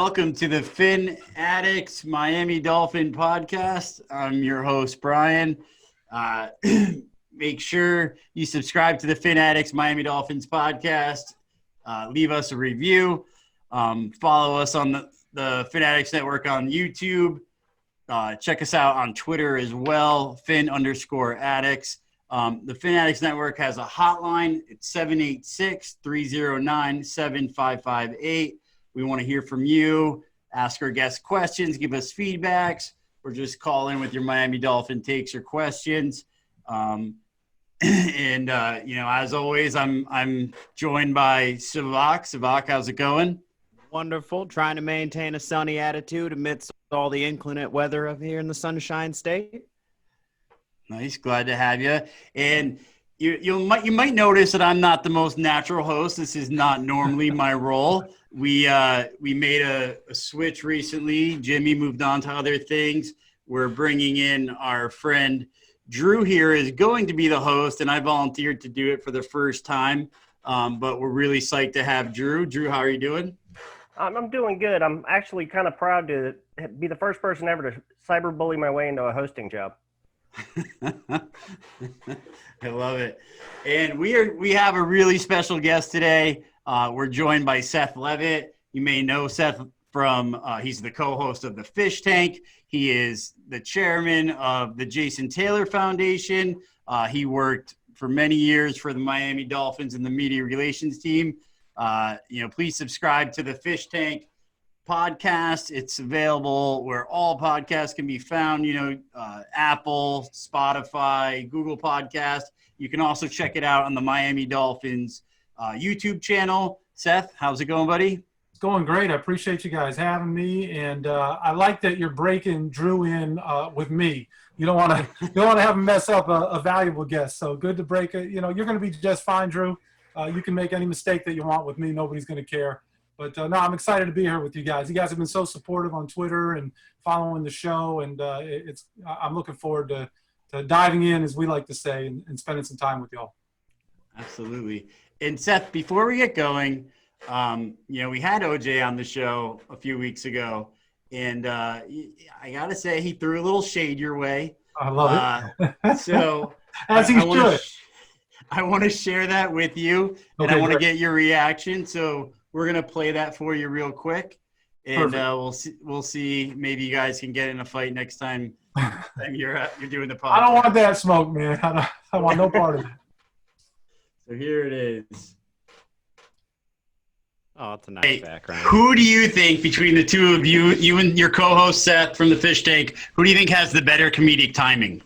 welcome to the Fin Addicts Miami Dolphin Podcast. I'm your host, Brian. Make sure you subscribe to the Fin Addicts Miami Dolphins Podcast. Leave us a review. Follow us on the Fin Addicts Network on YouTube. Check us out on Twitter as well, Fin_Addicts. The Fin Addicts Network has a hotline. It's 786-309-7558. We want to hear from you, ask our guests questions, give us feedbacks, or just call in with your Miami Dolphin takes or questions. As always, I'm joined by Savak. Savak, how's it going? Wonderful. Trying to maintain a sunny attitude amidst all the inclement weather up here in the Sunshine State. Nice. Glad to have you. And you might notice that I'm not the most natural host. This is not normally my role. We made a switch recently. Jimmy moved on to other things. We're bringing in our friend Drew here is going to be the host, and I volunteered to do it for the first time. But we're really psyched to have Drew. Drew, how are you doing? I'm doing good. I'm actually kind of proud to be the first person ever to cyberbully my way into a hosting job. I love it. And we have a really special guest today. We're joined by Seth Levit. You may know Seth from he's the co-host of the Fish Tank. He is the chairman of the Jason Taylor Foundation. He worked for many years for the Miami Dolphins and the media relations team. Please subscribe to the Fish Tank podcast. It's available where all podcasts can be found, Apple, Spotify, Google Podcast. You can also check it out on the Miami Dolphins YouTube channel. Seth, how's it going, buddy? It's going great. I appreciate you guys having me, and I like that you're breaking Drew in with me. You don't want to have him mess up a valuable guest. So good to break it. You're going to be just fine, Drew. You can make any mistake that you want with me. Nobody's going to care. But no, I'm excited to be here with you guys. You guys have been so supportive on Twitter and following the show, and I'm looking forward to diving in, as we like to say, and spending some time with y'all. Absolutely. And Seth, before we get going, we had OJ on the show a few weeks ago, and I gotta say he threw a little shade your way. I love it. So as he should. I want to share that with you, and I want to get your reaction. So we're gonna play that for you real quick, and we'll see. Maybe you guys can get in a fight next time you're doing the podcast. I don't want that smoke, man. I want no part of it. So here it is. Oh, it's a nice background. Who do you think, between the two of you and your co-host Seth from the Fish Tank, who do you think has the better comedic timing?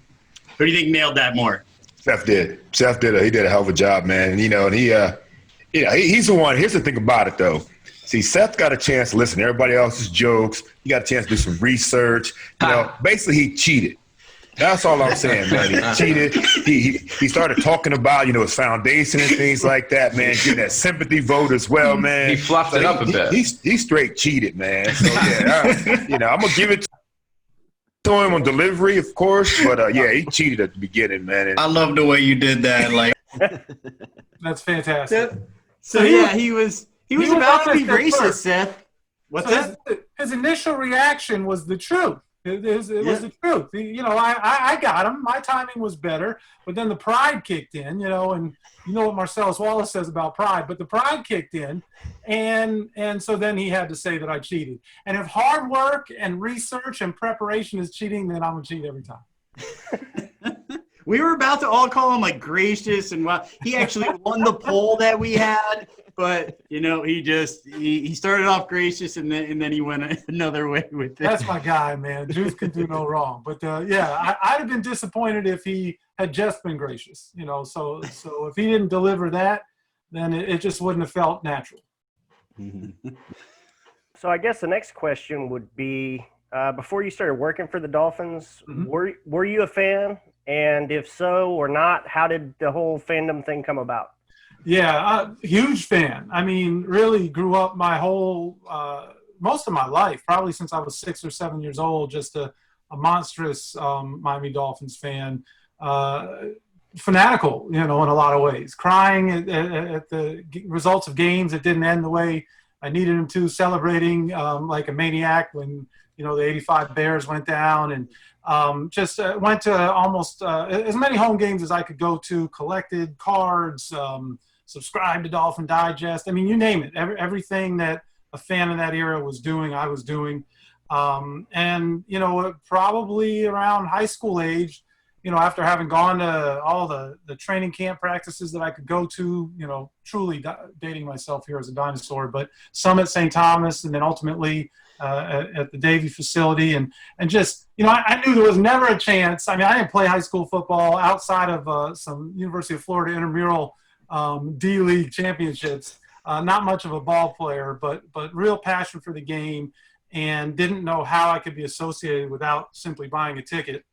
Who do you think nailed that more? Seth did. He did a hell of a job, man. And he's the one. Here's the thing about it, though. See, Seth got a chance to listen to everybody else's jokes. He got a chance to do some research. Basically, he cheated. That's all I'm saying, man. He cheated. He started talking about, his foundation and things like that, man. Getting that sympathy vote as well, man. He fluffed it up a bit. He straight cheated, man. So, I'm going to give it to him on delivery, of course. But, he cheated at the beginning, man. I love the way you did that. That's fantastic. So he was about to be racist, Seth. What's that? His initial reaction was the truth. It was the truth. I got him. My timing was better, but then the pride kicked in, and you know what Marcellus Wallace says about pride, but the pride kicked in, and so then he had to say that I cheated. And if hard work and research and preparation is cheating, then I'm going to cheat every time. We were about to all call him gracious, and he actually won the poll that we had. But he started off gracious, and then he went another way with it. That's my guy, man. Juice can do no wrong. But I'd have been disappointed if he had just been gracious. So if he didn't deliver that, then it just wouldn't have felt natural. So I guess the next question would be, before you started working for the Dolphins, were you a fan? And if so or not, how did the whole fandom thing come about? Yeah, huge fan. I mean, really grew up my whole most of my life, probably since I was 6 or 7 years old, just a monstrous Miami Dolphins fan. Fanatical, in a lot of ways. Crying at the results of games that didn't end the way I needed him to, celebrating like a maniac when, the 85 Bears went down, and just went to almost as many home games as I could go to, collected cards, subscribed to Dolphin Digest. I mean, you name it. Everything that a fan in that era was doing, I was doing. And, probably around high school age, after having gone to all the training camp practices that I could go to, truly dating myself here as a dinosaur, but some at St. Thomas, and then ultimately at the Davie facility. And just, I knew there was never a chance. I mean, I didn't play high school football outside of some University of Florida intramural D-League championships. Not much of a ball player, but real passion for the game, and didn't know how I could be associated without simply buying a ticket.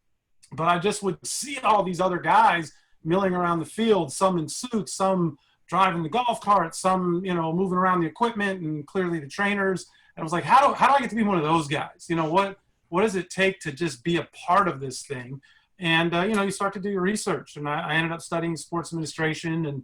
But I just would see all these other guys milling around the field, some in suits, some driving the golf cart, some, moving around the equipment, and clearly the trainers. And I was like, how do I get to be one of those guys? What does it take to just be a part of this thing? And, you start to do your research. And I ended up studying sports administration, and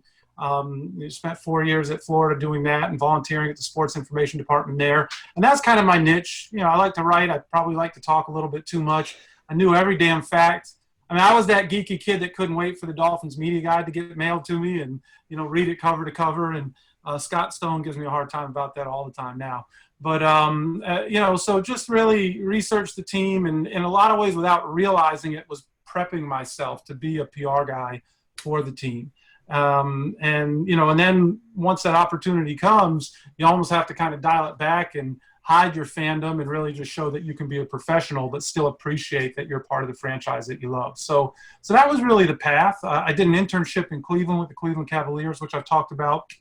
spent 4 years at Florida doing that and volunteering at the sports information department there. And that's kind of my niche. I like to write. I probably like to talk a little bit too much. I knew every damn fact. I mean, I was that geeky kid that couldn't wait for the Dolphins media guide to get mailed to me and, read it cover to cover. And Scott Stone gives me a hard time about that all the time now. But, so just really researched the team, and in a lot of ways without realizing it was prepping myself to be a PR guy for the team. And then once that opportunity comes, you almost have to kind of dial it back and hide your fandom and really just show that you can be a professional, but still appreciate that you're part of the franchise that you love. So that was really the path. I did an internship in Cleveland with the Cleveland Cavaliers, which I've talked about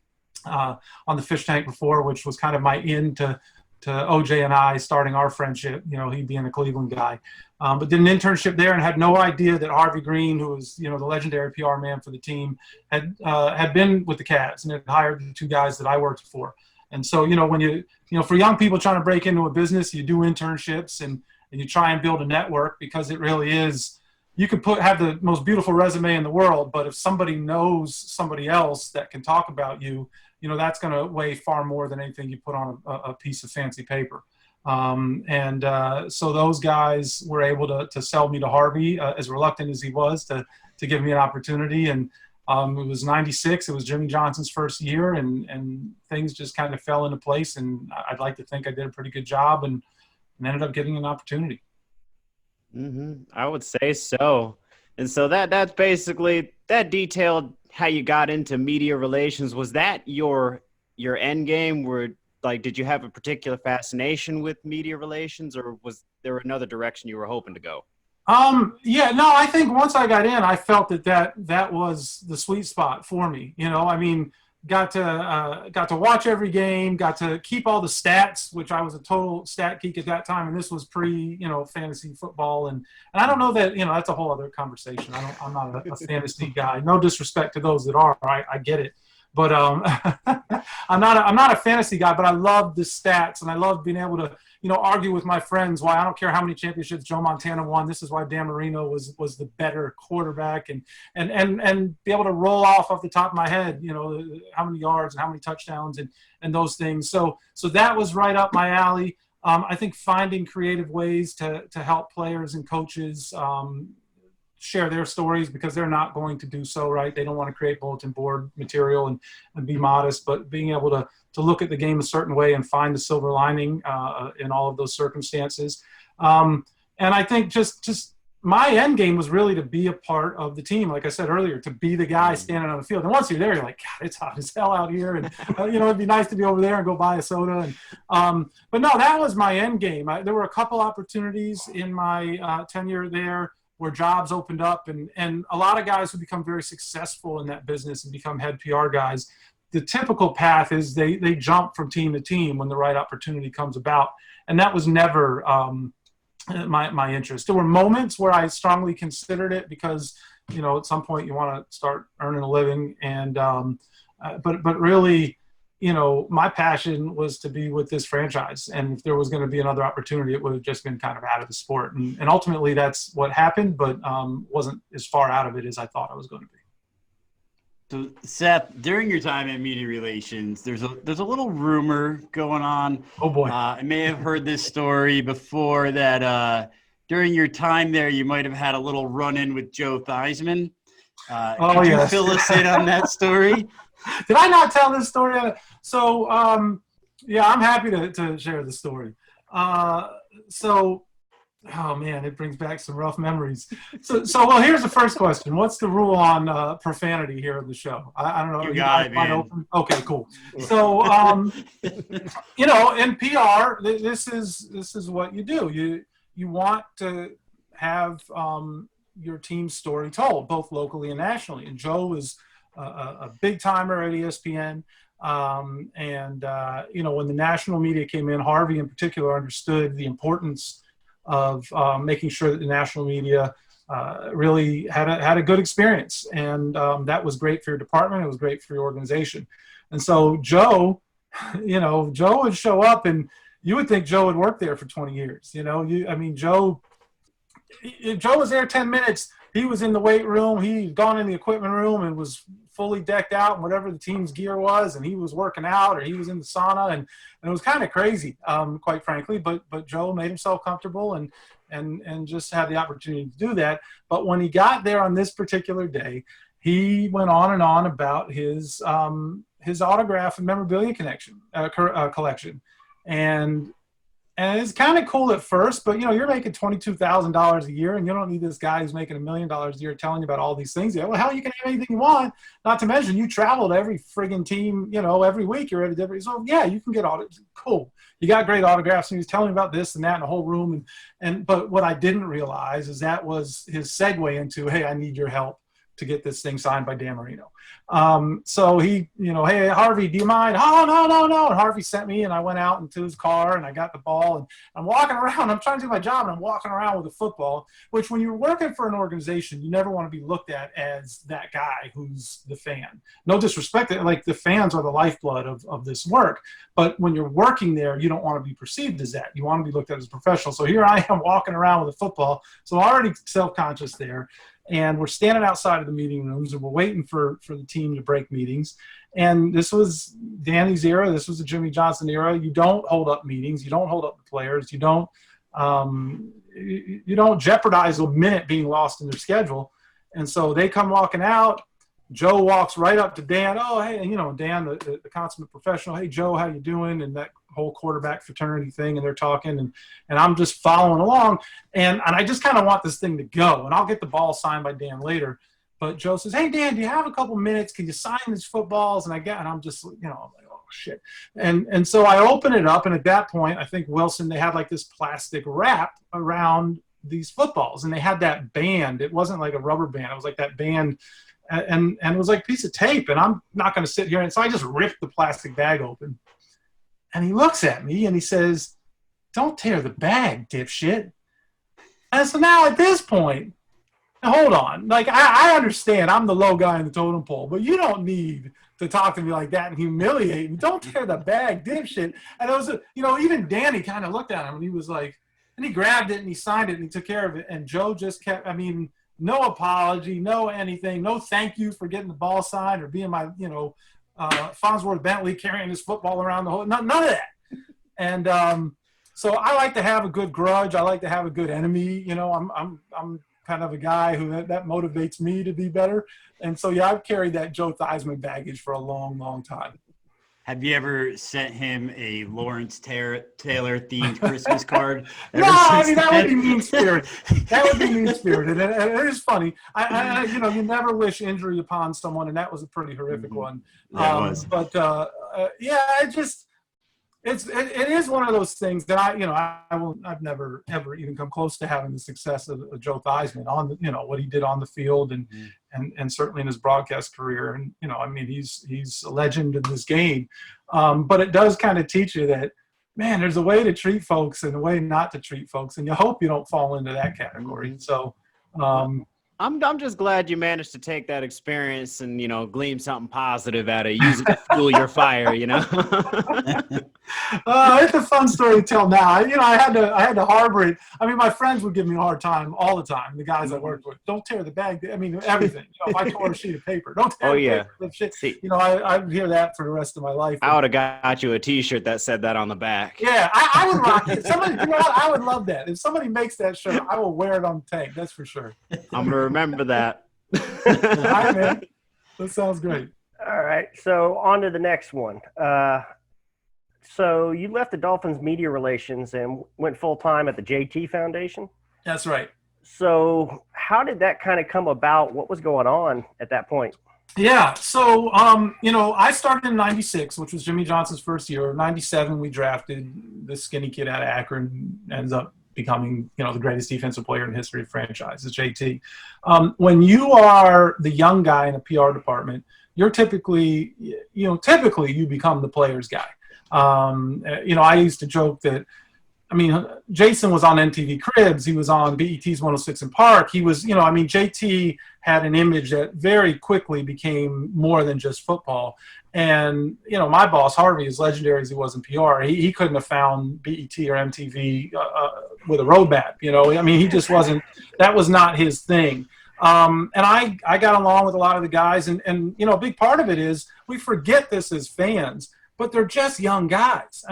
on the Fish Tank before, which was kind of my in to OJ and I starting our friendship, he being a Cleveland guy. But did an internship there and had no idea that Harvey Green, who was, the legendary PR man for the team, had been with the Cavs and had hired the two guys that I worked for. And so, when you for young people trying to break into a business, you do internships and you try and build a network, because it really is, you could have the most beautiful resume in the world, but if somebody knows somebody else that can talk about you, that's going to weigh far more than anything you put on a piece of fancy paper. So those guys were able to sell me to Harvey, as reluctant as he was to give me an opportunity. And it was 96. It was Jimmy Johnson's first year, and things just kind of fell into place. And I'd like to think I did a pretty good job and ended up getting an opportunity. Mm-hmm. I would say so. And so that's basically, that detailed how you got into media relations. Was that your end game? Did you have a particular fascination with media relations, or was there another direction you were hoping to go? I think once I got in, I felt that was the sweet spot for me. Got to watch every game, got to keep all the stats, which I was a total stat geek at that time. And this was pre, fantasy football. And I don't know that, that's a whole other conversation. I'm not a fantasy guy. No disrespect to those that are, I get it. But I'm not a fantasy guy, but I love the stats, and I love being able to, argue with my friends why I don't care how many championships Joe Montana won. This is why Dan Marino was the better quarterback, and be able to roll off the top of my head, how many yards and how many touchdowns and those things. So that was right up my alley. I think finding creative ways to help players and coaches share their stories, because they're not going to do so, right? They don't want to create bulletin board material and be modest, but being able to look at the game a certain way and find the silver lining in all of those circumstances. And I think just my end game was really to be a part of the team. Like I said earlier, to be the guy standing on the field. And once you're there, you're like, God, it's hot as hell out here. And, it'd be nice to be over there and go buy a soda. And, but no, that was my end game. There were a couple opportunities in my tenure there where jobs opened up, and a lot of guys who become very successful in that business and become head PR guys, the typical path is they jump from team to team when the right opportunity comes about. And that was never my interest. There were moments where I strongly considered it because, at some point you want to start earning a living. And but really, my passion was to be with this franchise. And if there was going to be another opportunity, it would have just been kind of out of the sport. And ultimately that's what happened, but wasn't as far out of it as I thought I was going to be. So Seth, during your time in media relations, there's a little rumor going on. Oh boy. I may have heard this story before that during your time there, you might have had a little run-in with Joe Theismann. Could you fill us in on that story? Did I not tell this story? So, yeah, I'm happy to share the story. Oh man, it brings back some rough memories. So well, here's the first question. What's the rule on profanity here on the show? I don't know. You got it, man. Open? Okay, cool. So, in PR, this is what you do. You want to have your team's story told, both locally and nationally. And Joe was a big timer at ESPN. When the national media came in, Harvey in particular understood the importance of making sure that the national media really had a good experience. And that was great for your department. It was great for your organization. And so Joe would show up, and you would think Joe had worked there for 20 years. Joe was there 10 minutes. He was in the weight room. He'd gone in the equipment room and was fully decked out in whatever the team's gear was, and he was working out or he was in the sauna, and it was kind of crazy, quite frankly. But Joe made himself comfortable and just had the opportunity to do that. But when he got there on this particular day, he went on and on about his autograph and memorabilia collection, and it's kind of cool at first, but you're making $22,000 a year, and you don't need this guy who's making $1 million a year telling you about all these things. Well, hell, you can have anything you want. Not to mention, you travel to every friggin' team, every week. You're at a different. So yeah, you can get autographs. Cool. You got great autographs, and he was telling me about this and that in the whole room. But what I didn't realize is that was his segue into, hey, I need your help to get this thing signed by Dan Marino. So he, hey, Harvey, do you mind? Oh, no. And Harvey sent me, and I went out into his car, and I got the ball, and I'm walking around. I'm trying to do my job, and I'm walking around with a football, which when you're working for an organization, you never want to be looked at as that guy who's the fan. No disrespect, like the fans are the lifeblood of this work. But when you're working there, you don't want to be perceived as that. You want to be looked at as a professional. So here I am walking around with a football. So already self-conscious there. And we're standing outside of the meeting rooms, and we're waiting for the team to break meetings. And this was Danny's era. This was the Jimmy Johnson era. You don't hold up meetings. You don't hold up the players. You don't jeopardize a minute being lost in their schedule. And so they come walking out. Joe walks right up to Dan. Oh, hey, Dan, the consummate professional. Hey, Joe, how you doing? And that whole quarterback fraternity thing, and they're talking, and I'm just following along, and I just kind of want this thing to go, and I'll get the ball signed by Dan later. But Joe says, hey, Dan, do you have a couple minutes? Can you sign these footballs? And I'm just, I'm like, oh, shit. And so I open it up, and at that point, I think Wilson, they had like this plastic wrap around these footballs, and they had that band. It wasn't like a rubber band. It was like that band, and it was like a piece of tape, and I'm not going to sit here. And so I just ripped the plastic bag open. And he looks at me and he says, don't tear the bag, dipshit. And so now at this point, hold on. Like, I understand I'm the low guy in the totem pole, but you don't need to talk to me like that and humiliate me. Don't tear the bag, dipshit. And it was, even Danny kind of looked at him, and he was like, and he grabbed it and he signed it and he took care of it. And Joe just kept, no apology, no anything, no thank you for getting the ball signed or being my, Farnsworth Bentley carrying his football around the whole, none of that. And so I like to have a good grudge. I like to have a good enemy. I'm kind of a guy who that motivates me to be better. And so, yeah, I've carried that Joe Theismann baggage for a long, long time. Have you ever sent him a Lawrence Taylor themed Christmas card? No, that would be mean-spirited. That would be mean-spirited. And it is funny. You never wish injury upon someone, and that was a pretty horrific one. That was. But, it is one of those things that I've never ever even come close to having the success of Joe Theismann on what he did on the field and certainly in his broadcast career. And he's a legend in this game. But it does kind of teach you that, man, there's a way to treat folks and a way not to treat folks, and you hope you don't fall into that category. So I'm just glad you managed to take that experience and, glean something positive out of it, use it to fuel your fire, It's a fun story to tell now. I had to harbor it. I mean, my friends would give me a hard time all the time. The guys I worked with, don't tear the bag. I mean, everything. If I tore a sheet of paper, don't tear the paper. Shit. See, I hear that for the rest of my life. I would have got you a T-shirt that said that on the back. Yeah, I would rock it. Somebody, what? I would love that. If somebody makes that shirt, I will wear it on the tank. That's for sure. I'm gonna remember that. All right, man. That sounds great. All right, so on to the next one. So you left the Dolphins media relations and went full-time at the JT Foundation? That's right. So how did that kind of come about? What was going on at that point? Yeah, so, I started in 96, which was Jimmy Johnson's first year. 97, we drafted this skinny kid out of Akron, ends up becoming, the greatest defensive player in the history of franchise, JT. When you are the young guy in a PR department, you're typically you become the player's guy. I used to joke that, Jason was on MTV Cribs. He was on BET's 106 in Park. He was, JT had an image that very quickly became more than just football. And, my boss, Harvey, as legendary as he was in PR, he couldn't have found BET or MTV with a roadmap. He just wasn't – that was not his thing. And I got along with a lot of the guys. And a big part of it is we forget this as fans, but they're just young guys.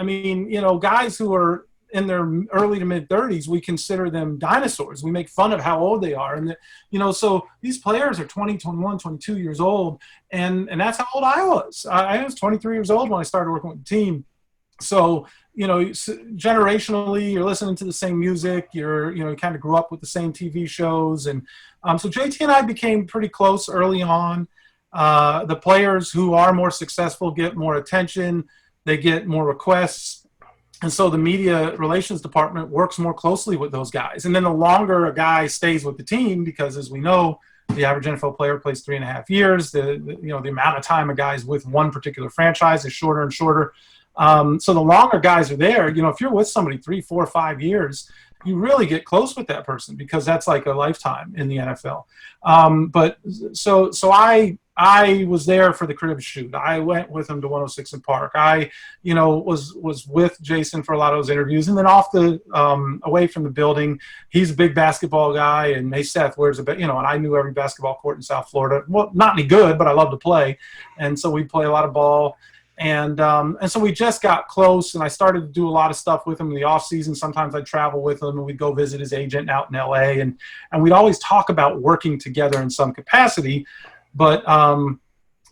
Guys who are in their early to mid 30s, we consider them dinosaurs. We make fun of how old they are. And, so these players are 20, 21, 22 years old. And that's how old I was. I was 23 years old when I started working with the team. So, generationally, you're listening to the same music. You kind of grew up with the same TV shows. And so JT and I became pretty close early on. The players who are more successful get more attention. They get more requests. And so the media relations department works more closely with those guys. And then the longer a guy stays with the team, because as we know, the average NFL player plays 3.5 years. The amount of time a guy's with one particular franchise is shorter and shorter. So the longer guys are there, if you're with somebody 3, 4, 5 years, you really get close with that person because that's like a lifetime in the NFL. But so I was there for the crib shoot. I went with him to 106 in Park. I, was with Jason for a lot of those interviews. And then off away from the building, he's a big basketball guy. And hey, Seth, where's and I knew every basketball court in South Florida. Well, not any good, but I love to play. And so we play a lot of ball. And so we just got close, and I started to do a lot of stuff with him in the off season. Sometimes I'd travel with him, and we'd go visit his agent out in LA. And we'd always talk about working together in some capacity. But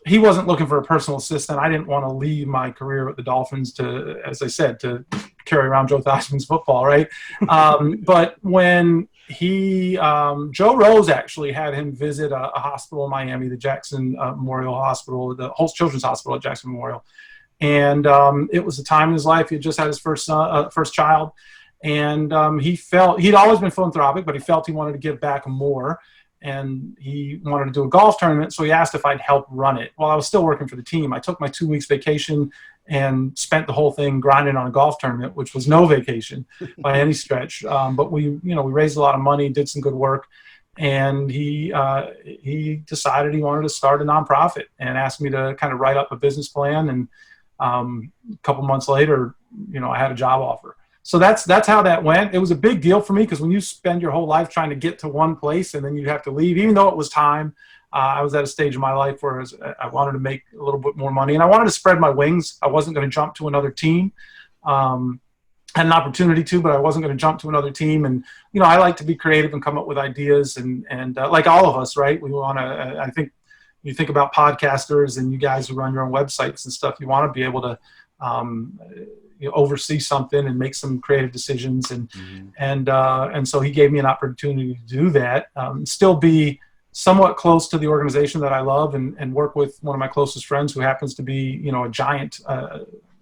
he wasn't looking for a personal assistant. I didn't want to leave my career with the Dolphins to, as I said, to carry around Joe Theismann's football, right? But when Joe Rose actually had him visit a hospital in Miami, the Jackson Memorial Hospital, the Holtz Children's Hospital at Jackson Memorial. And it was a time in his life. He had just had his first child. And he'd always been philanthropic, but he felt he wanted to give back more. And he wanted to do a golf tournament, so he asked if I'd help run it. While I was still working for the team, I took my 2 weeks vacation and spent the whole thing grinding on a golf tournament, which was no vacation by any stretch. But we raised a lot of money, did some good work, and he decided he wanted to start a nonprofit and asked me to kind of write up a business plan. And a couple months later, I had a job offer. So that's how that went. It was a big deal for me because when you spend your whole life trying to get to one place and then you have to leave, even though it was time, I was at a stage in my life where I wanted to make a little bit more money and I wanted to spread my wings. I wasn't going to jump to another team. Had an opportunity to, but I wasn't going to jump to another team. And, I like to be creative and come up with ideas and like all of us, right? We want to, I think you think about podcasters and you guys who run your own websites and stuff, you want to be able to, oversee something and make some creative decisions. And so he gave me an opportunity to do that, still be somewhat close to the organization that I love and work with one of my closest friends who happens to be, a giant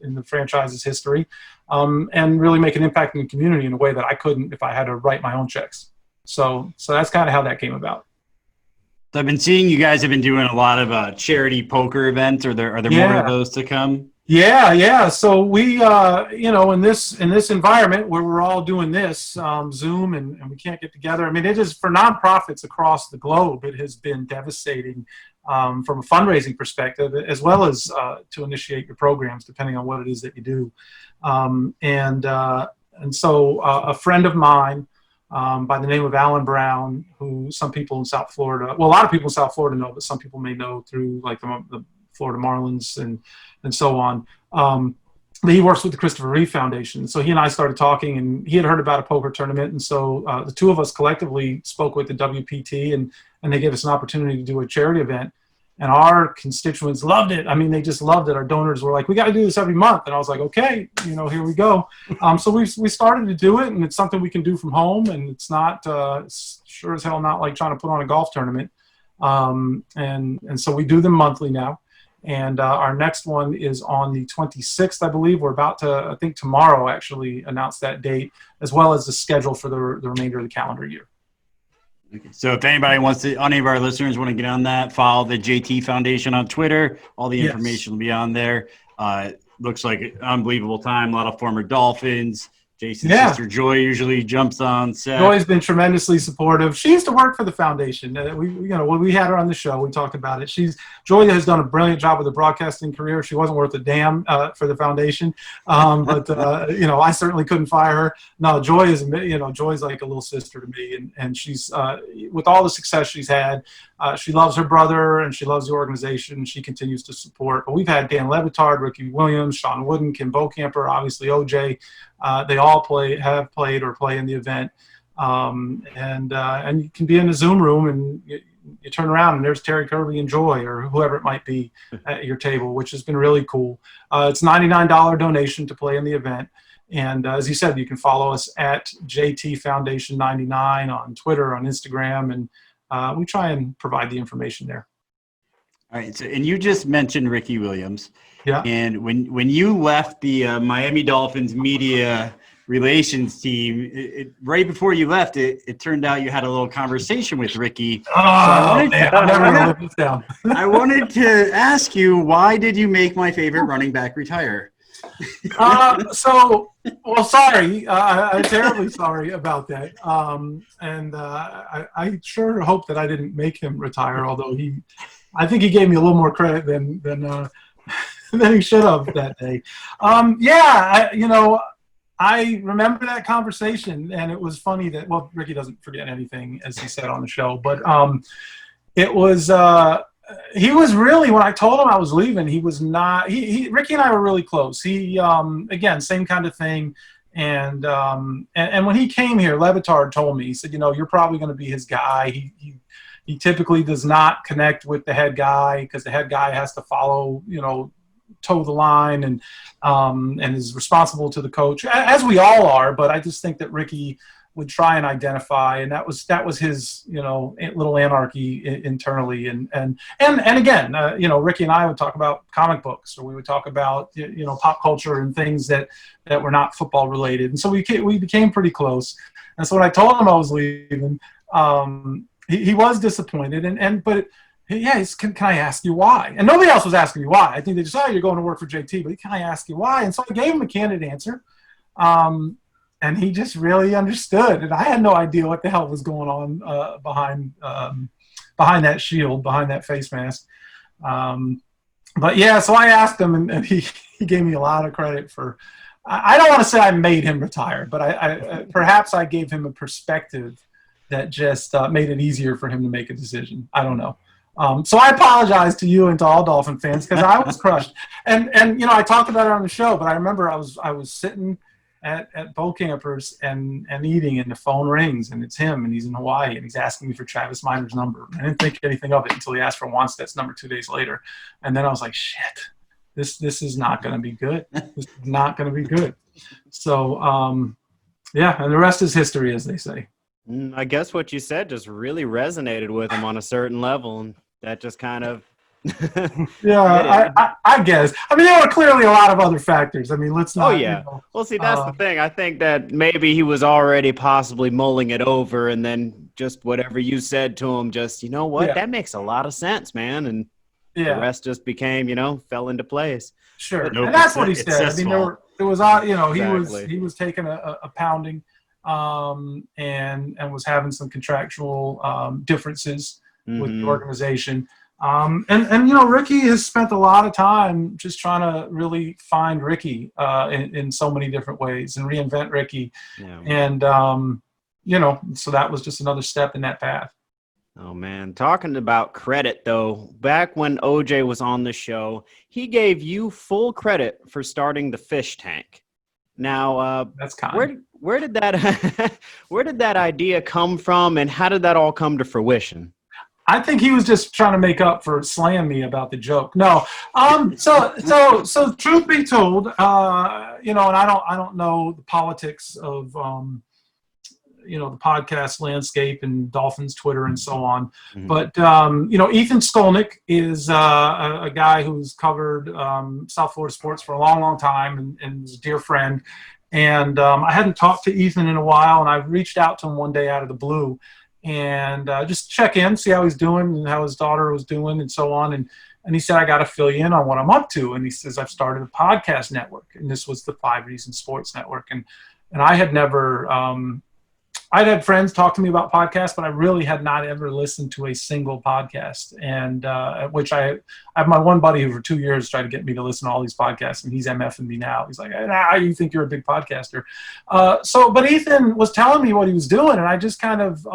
in the franchise's history, and really make an impact in the community in a way that I couldn't if I had to write my own checks. So that's kind of how that came about. So I've been seeing you guys have been doing a lot of charity poker events. Are there more of those to come? Yeah. So we, in this environment where we're all doing this Zoom and we can't get together. I mean, it is for nonprofits across the globe. It has been devastating from a fundraising perspective, as well as to initiate your programs, depending on what it is that you do. And so a friend of mine by the name of Alan Brown, who some people in South Florida, well, a lot of people in South Florida know, but some people may know through like the Florida Marlins and so on. He works with the Christopher Reeve Foundation. So he and I started talking, and he had heard about a poker tournament. And so the two of us collectively spoke with the WPT, and they gave us an opportunity to do a charity event. And our constituents loved it. I mean, they just loved it. Our donors were like, we got to do this every month. And I was like, okay, here we go. So we started to do it, and it's something we can do from home. And it's not, sure as hell not like trying to put on a golf tournament. And so we do them monthly now. And our next one is on the 26th, I believe. We're about to, I think tomorrow actually, announce that date, as well as the schedule for the remainder of the calendar year. Okay. So if anybody wants to, any of our listeners want to get on that, follow the JT Foundation on Twitter. All the information will be on there. Looks like an unbelievable time. A lot of former Dolphins. Jason's sister Joy usually jumps on set. Joy's been tremendously supportive. She used to work for the foundation. When we had her on the show, we talked about it. Joy has done a brilliant job with the broadcasting career. She wasn't worth a damn for the foundation, but I certainly couldn't fire her. No, Joy is, Joy's like a little sister to me, and she's with all the success she's had. She loves her brother and she loves the organization. She continues to support. But we've had Dan Levitard, Ricky Williams, Sean Wooden, Kim Bocamper, obviously OJ. They all have played or play in the event. And you can be in a Zoom room and you turn around and there's Terry Kirby and Joy or whoever it might be at your table, which has been really cool. It's $99 donation to play in the event. And as you said, you can follow us at JT Foundation 99 on Twitter, on Instagram, and we try and provide the information there. All right. So, and you just mentioned Ricky Williams. Yeah. And when you left the Miami Dolphins media relations team, right before you left, it turned out you had a little conversation with Ricky. I'm never going to live this down. I wanted to ask you, why did you make my favorite running back retire? Sorry. I'm terribly sorry about that. I sure hope that I didn't make him retire, although I think he gave me a little more credit than he should have that day. I remember that conversation, and it was funny that, well, Ricky doesn't forget anything, as he said on the show, but it was he was really, when I told him I was leaving, he was not, Ricky and I were really close. He, again, same kind of thing. And when he came here, Levitard told me, he said, you're probably going to be his guy. He typically does not connect with the head guy because the head guy has to follow, toe the line and is responsible to the coach, as we all are. But I just think that Ricky would try and identify, and that was his, little anarchy internally. And again, Ricky and I would talk about comic books, or we would talk about, pop culture and things that were not football related. And so we became pretty close. And so when I told him I was leaving, he was disappointed. But he said, can I ask you why? And nobody else was asking me why. I think they just, you're going to work for JT, but can I ask you why? And so I gave him a candid answer. And he just really understood. And I had no idea what the hell was going on behind that shield, behind that face mask. But yeah, so I asked him, and he gave me a lot of credit for, I don't want to say I made him retire, but I perhaps I gave him a perspective that just made it easier for him to make a decision. I don't know. So I apologize to you and to all Dolphin fans because I was crushed. And I talked about it on the show, but I remember I was sitting at Bo Camper's and eating, and the phone rings, and it's him, and he's in Hawaii, and he's asking me for Travis Miner's number. I didn't think anything of it until he asked for Wanstead's number 2 days later. And then I was like, shit, this is not going to be good. This is not going to be good. So, and the rest is history, as they say. I guess what you said just really resonated with him on a certain level, and that just kind of I guess. I mean, there were clearly a lot of other factors. I mean, let's not. Oh, yeah. Well, see, that's the thing. I think that maybe he was already possibly mulling it over, and then just whatever you said to him, just, that makes a lot of sense, man. And The rest just became, fell into place. Sure. Nope, And that's what he it's said. I Seth's mean, fault. there was, Exactly. he was taking a pounding, and was having some contractual differences with the organization. And Ricky has spent a lot of time just trying to really find Ricky in so many different ways and reinvent Ricky. Yeah. And, so that was just another step in that path. Oh, man. Talking about credit, though, back when OJ was on the show, he gave you full credit for starting the fish tank. Now, That's kind. where did that where did that idea come from, and how did that all come to fruition? I think he was just trying to make up for slaying me about the joke. No. So truth be told, and I don't know the politics of, the podcast landscape and Dolphins Twitter and so on. Mhm. But, Ethan Skolnick is a guy who's covered South Florida sports for a long, long time and is a dear friend. And I hadn't talked to Ethan in a while, and I reached out to him one day out of the blue and just check in, see how he's doing and how his daughter was doing and so on. And he said, I got to fill you in on what I'm up to. And he says, I've started a podcast network. And this was the 5 Reasons Sports Network. And I had never I'd had friends talk to me about podcasts, but I really had not ever listened to a single podcast. And which I have my one buddy who for 2 years tried to get me to listen to all these podcasts, and he's MFing me now. He's like, you think you're a big podcaster. But Ethan was telling me what he was doing, and I just kind of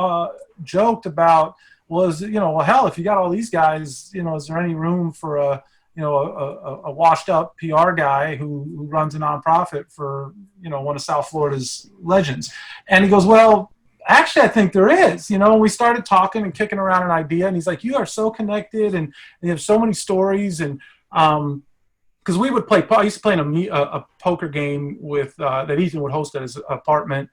joked about, hell, if you got all these guys, is there any room for a washed up PR guy who runs a nonprofit for, one of South Florida's legends? And he goes, well, actually, I think there is. We started talking and kicking around an idea, and he's like, you are so connected and you have so many stories. And because we would play, I used to play in a poker game with that Ethan would host at his apartment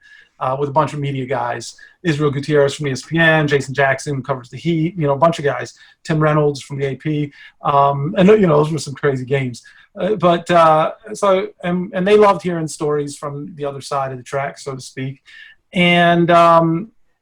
with a bunch of media guys. Israel Gutierrez from ESPN, Jason Jackson who covers the Heat, a bunch of guys, Tim Reynolds from the AP. And those were some crazy games. But they loved hearing stories from the other side of the track, so to speak. And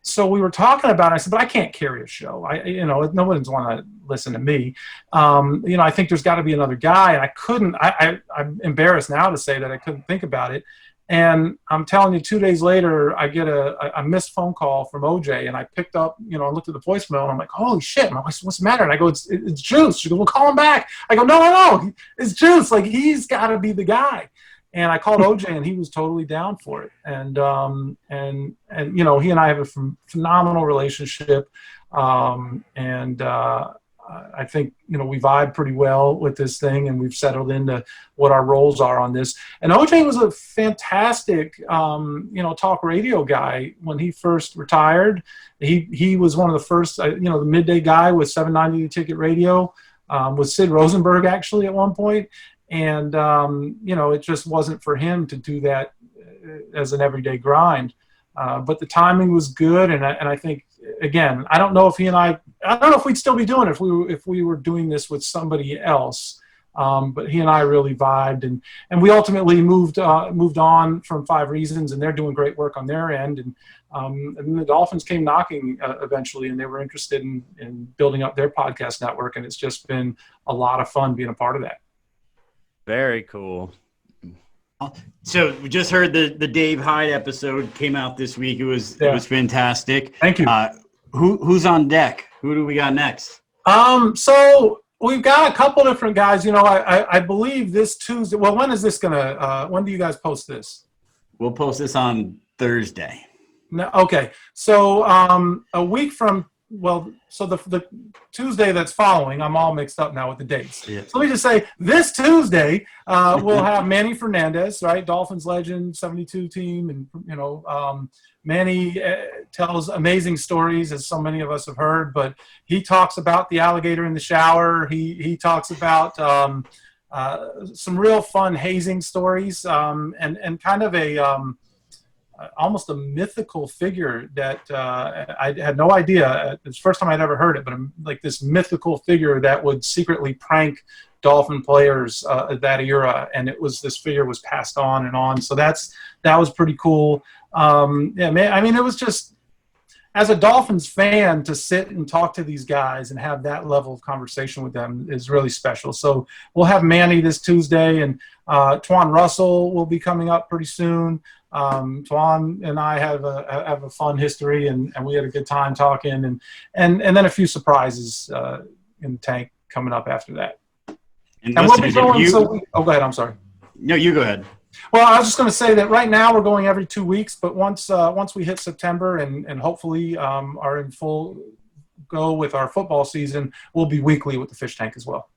so we were talking about it. I said, but I can't carry a show. No one's want to listen to me. I think there's got to be another guy. And I couldn't. I'm embarrassed now to say that I couldn't think about it. And I'm telling you, 2 days later, I get a missed phone call from OJ, and I picked up, I looked at the voicemail, and I'm like, holy shit, what's the matter? And I go, it's Juice. She goes, well, call him back. I go, no, it's Juice. Like, he's got to be the guy. And I called OJ, and he was totally down for it. And he and I have a phenomenal relationship. I think, we vibe pretty well with this thing, and we've settled into what our roles are on this. And OJ was a fantastic, talk radio guy when he first retired. He was one of the first, the midday guy with 790 The Ticket Radio, with Sid Rosenberg actually at one point. And, it just wasn't for him to do that as an everyday grind. But the timing was good. And I think, again, I don't know if I don't know if we'd still be doing it if we were doing this with somebody else. But he and I really vibed, and we ultimately moved on from 5 Reasons, and they're doing great work on their end. And then the Dolphins came knocking eventually, and they were interested in building up their podcast network. And it's just been a lot of fun being a part of that. Very cool. So we just heard the Dave Hyde episode came out this week. It was fantastic. Thank you. Who's on deck? Who do we got next? So we've got a couple different guys. I believe this Tuesday. Well, when is this gonna? When do you guys post this? We'll post this on Thursday. No, okay. So a week from. Well, so the Tuesday that's following, I'm all mixed up now with the dates. Yeah. So let me just say, this Tuesday, we'll have Manny Fernandez, right? Dolphins legend, 72 team. And, Manny tells amazing stories, as so many of us have heard, but he talks about the alligator in the shower. He talks about some real fun hazing stories and kind of almost a mythical figure that I had no idea. It's the first time I'd ever heard it, but like this mythical figure that would secretly prank Dolphin players at that era. And this figure was passed on and on. So that was pretty cool. It was just, as a Dolphins fan, to sit and talk to these guys and have that level of conversation with them is really special. So we'll have Manny this Tuesday, and Twan Russell will be coming up pretty soon. Twan and I have a fun history, and we had a good time talking, and then a few surprises in the tank coming up after that. And we'll be going. Go ahead. I'm sorry. No, you go ahead. Well, I was just going to say that right now we're going every 2 weeks, but once we hit September and hopefully are in full go with our football season, we'll be weekly with the fish tank as well.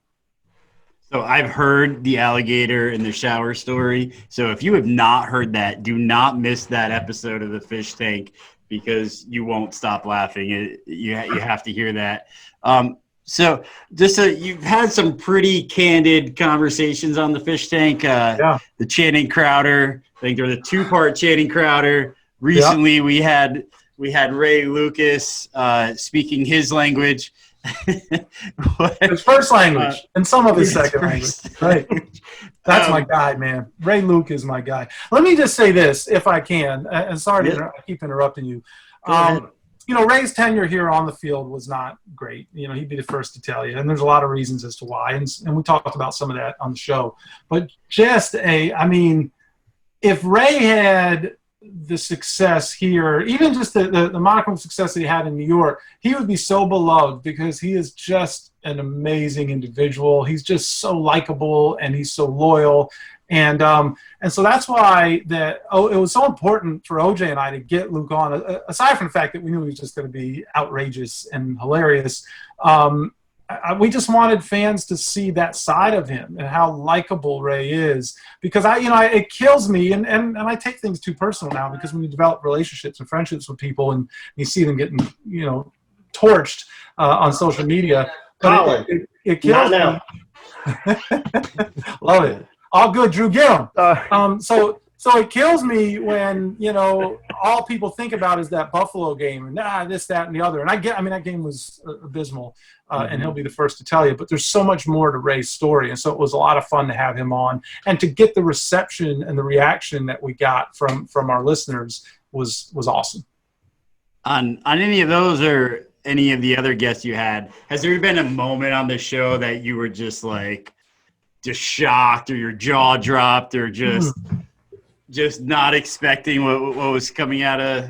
So I've heard the alligator in the shower story. So if you have not heard that, do not miss that episode of the fish tank, because you won't stop laughing. You have to hear that. So you've had some pretty candid conversations on the fish tank. The Channing Crowder, I think there was a 2-part Channing Crowder. Recently we had Ray Lucas speaking his language. His first language and some of his second language. Right. That's my guy, man. Ray Luke is my guy. Let me just say this, if I can, and sorry to keep interrupting you. Ray's tenure here on the field was not great. He'd be the first to tell you, and there's a lot of reasons as to why, and we talked about some of that on the show. But if Ray had the success here, even just the modicum of success that he had in New York, he would be so beloved because he is just an amazing individual. He's just so likable and he's so loyal. And so that's why it was so important for OJ and I to get Luke on, aside from the fact that we knew he was just going to be outrageous and hilarious. We just wanted fans to see that side of him and how likable Ray is, because it kills me, and I take things too personal now, because when you develop relationships and friendships with people and you see them getting torched on social media, but it kills me. Love it. All good, Drew. Get him. So it kills me when, all people think about is that Buffalo game and this, that, and the other. And that game was abysmal, and he'll be the first to tell you. But there's so much more to Ray's story. And so it was a lot of fun to have him on. And to get the reception and the reaction that we got from our listeners was awesome. On any of those or any of the other guests you had, has there been a moment on the show that you were just shocked, or your jaw dropped, or just not expecting what was coming out of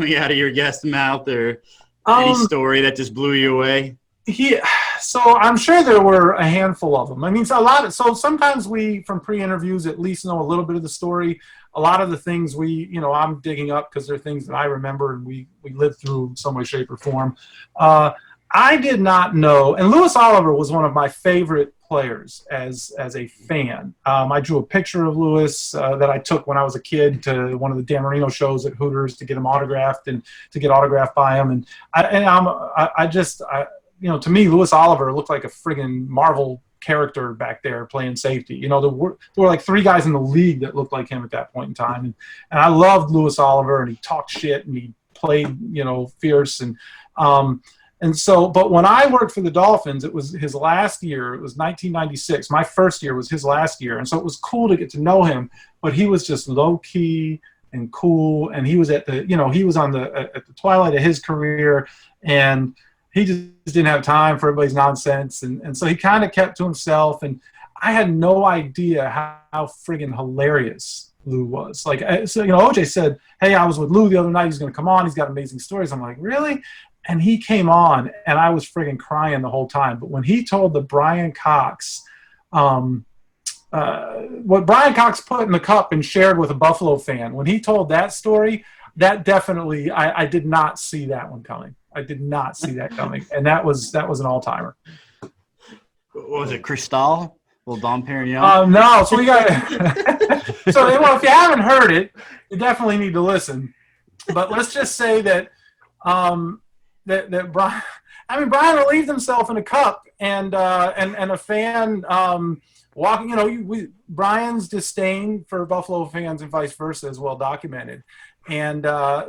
your guest's mouth, or any story that just blew you away? So I'm sure there were a handful of them. So sometimes we, from pre-interviews, at least know a little bit of the story. A lot of the things I'm digging up because they're things that I remember and we lived through in some way, shape, or form. I did not know, and Louis Oliver was one of my favorite players as a fan. I drew a picture of Louis that I took when I was a kid to one of the Dan Marino shows at Hooters to get him autographed and to get autographed by him. To me, Louis Oliver looked like a friggin' Marvel character back there playing safety. There were like 3 guys in the league that looked like him at that point in time. And I loved Louis Oliver, and he talked shit and he played, fierce. But when I worked for the Dolphins, it was his last year. It was 1996. My first year was his last year. And so it was cool to get to know him, but he was just low key and cool. And he was at the twilight of his career, and he just didn't have time for everybody's nonsense. And so he kind of kept to himself. And I had no idea how friggin' hilarious Lou was. OJ said, "Hey, I was with Lou the other night. He's going to come on. He's got amazing stories." I'm like, really? And he came on, and I was friggin' crying the whole time. But when he told the Brian Cox, what Brian Cox put in the cup and shared with a Buffalo fan, when he told that story, that definitely, I did not see that one coming. I did not see that coming. And that was an all-timer. What was it, Cristal? Little Dom Perignon? No. So we got if you haven't heard it, you definitely need to listen. But let's just say that that Brian relieved himself in a cup, and a fan walking. Brian's disdain for Buffalo fans and vice versa is well documented. And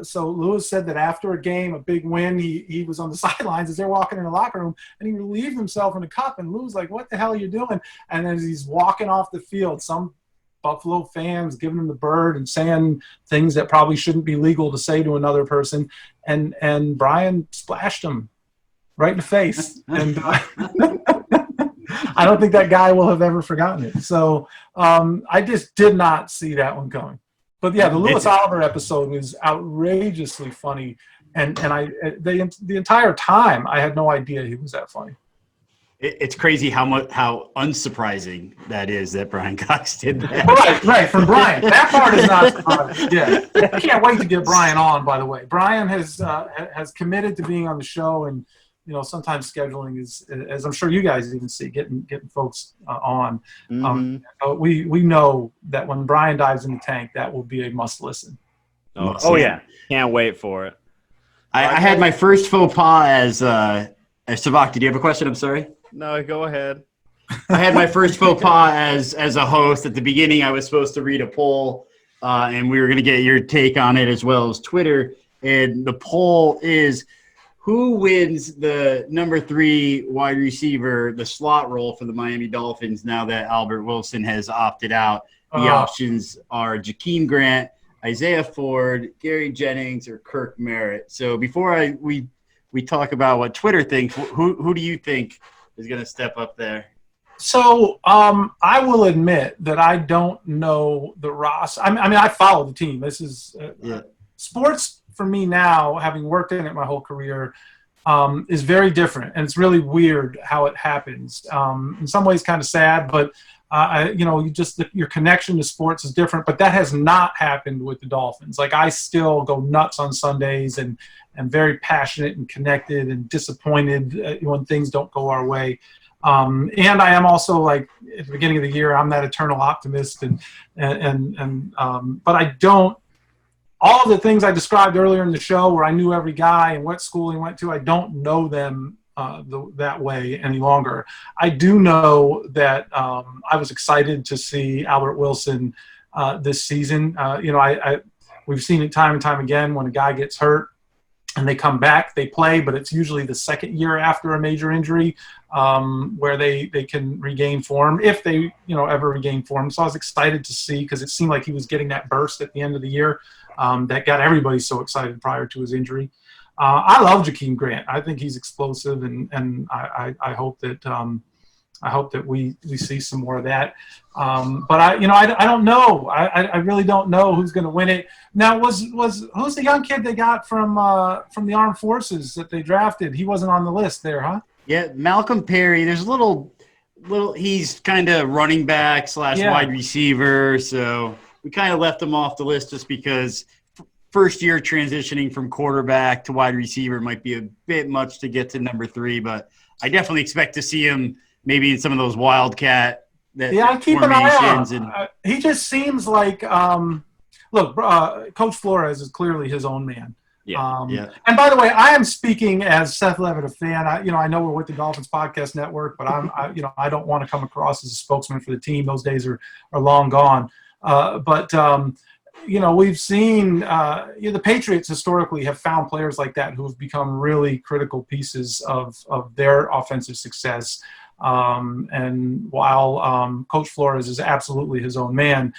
so Lewis said that after a game, a big win, he was on the sidelines as they're walking in the locker room, and he relieved himself in a cup. And Lewis like, "What the hell are you doing?" And as he's walking off the field, some Buffalo fans giving him the bird and saying things that probably shouldn't be legal to say to another person. And Brian splashed him right in the face. And I don't think that guy will have ever forgotten it. So I just did not see that one coming. But yeah, the Lewis Oliver episode was outrageously funny. And the entire time I had no idea he was that funny. It's crazy how unsurprising that is that Brian Cox did that. Right, from Brian. That part is not surprising. Yeah, I can't wait to get Brian on. By the way, Brian has committed to being on the show, and sometimes scheduling is, as I'm sure you guys even see, getting folks on. Mm-hmm. We know that when Brian dives in the tank, that will be a must listen. Oh yeah, can't wait for it. I had my first faux pas as Savak. Did you have a question? I'm sorry. No, go ahead. I had my first faux pas as a host. At the beginning, I was supposed to read a poll, and we were going to get your take on it as well as Twitter. And the poll is, who wins the number 3 wide receiver, the slot role for the Miami Dolphins now that Albert Wilson has opted out? The options are Jakeem Grant, Isaiah Ford, Gary Jennings, or Kirk Merritt. So before we talk about what Twitter thinks, who do you think is going to step up there? So I will admit that I don't know the roster. I mean, I follow the team. This is sports for me now, having worked in it my whole career, is very different, and it's really weird how it happens. In some ways, kind of sad, but your connection to sports is different. But that has not happened with the Dolphins. Like, I still go nuts on Sundays and am very passionate and connected and disappointed when things don't go our way. And I am also, like, at the beginning of the year, I'm that eternal optimist, but I don't. All of the things I described earlier in the show, where I knew every guy and what school he went to, I don't know them that way any longer. I do know that I was excited to see Albert Wilson this season. We've seen it time and time again when a guy gets hurt and they come back, they play, but it's usually the second year after a major injury where they can regain form, if they ever regain form. So I was excited to see, because it seemed like he was getting that burst at the end of the year that got everybody so excited prior to his injury. I love Jakeem Grant. I think he's explosive, and I hope that we see some more of that. But I don't know. I really don't know who's going to win it. Now, who's the young kid they got from the armed forces that they drafted? He wasn't on the list there, huh? Yeah, Malcolm Perry. There's a little. He's kind of running back / wide receiver. So we kind of left him off the list just because first year transitioning from quarterback to wide receiver might be a bit much to get to number 3. But I definitely expect to see him maybe in some of those wildcat I keep an eye on. He just seems like Coach Flores is clearly his own man. Yeah. And by the way, I am speaking as Seth Levit, a fan. I know we're with the Dolphins Podcast Network, but I don't want to come across as a spokesman for the team. Those days are long gone. We've seen the Patriots historically have found players like that who have become really critical pieces of their offensive success. And while Coach Flores is absolutely his own man,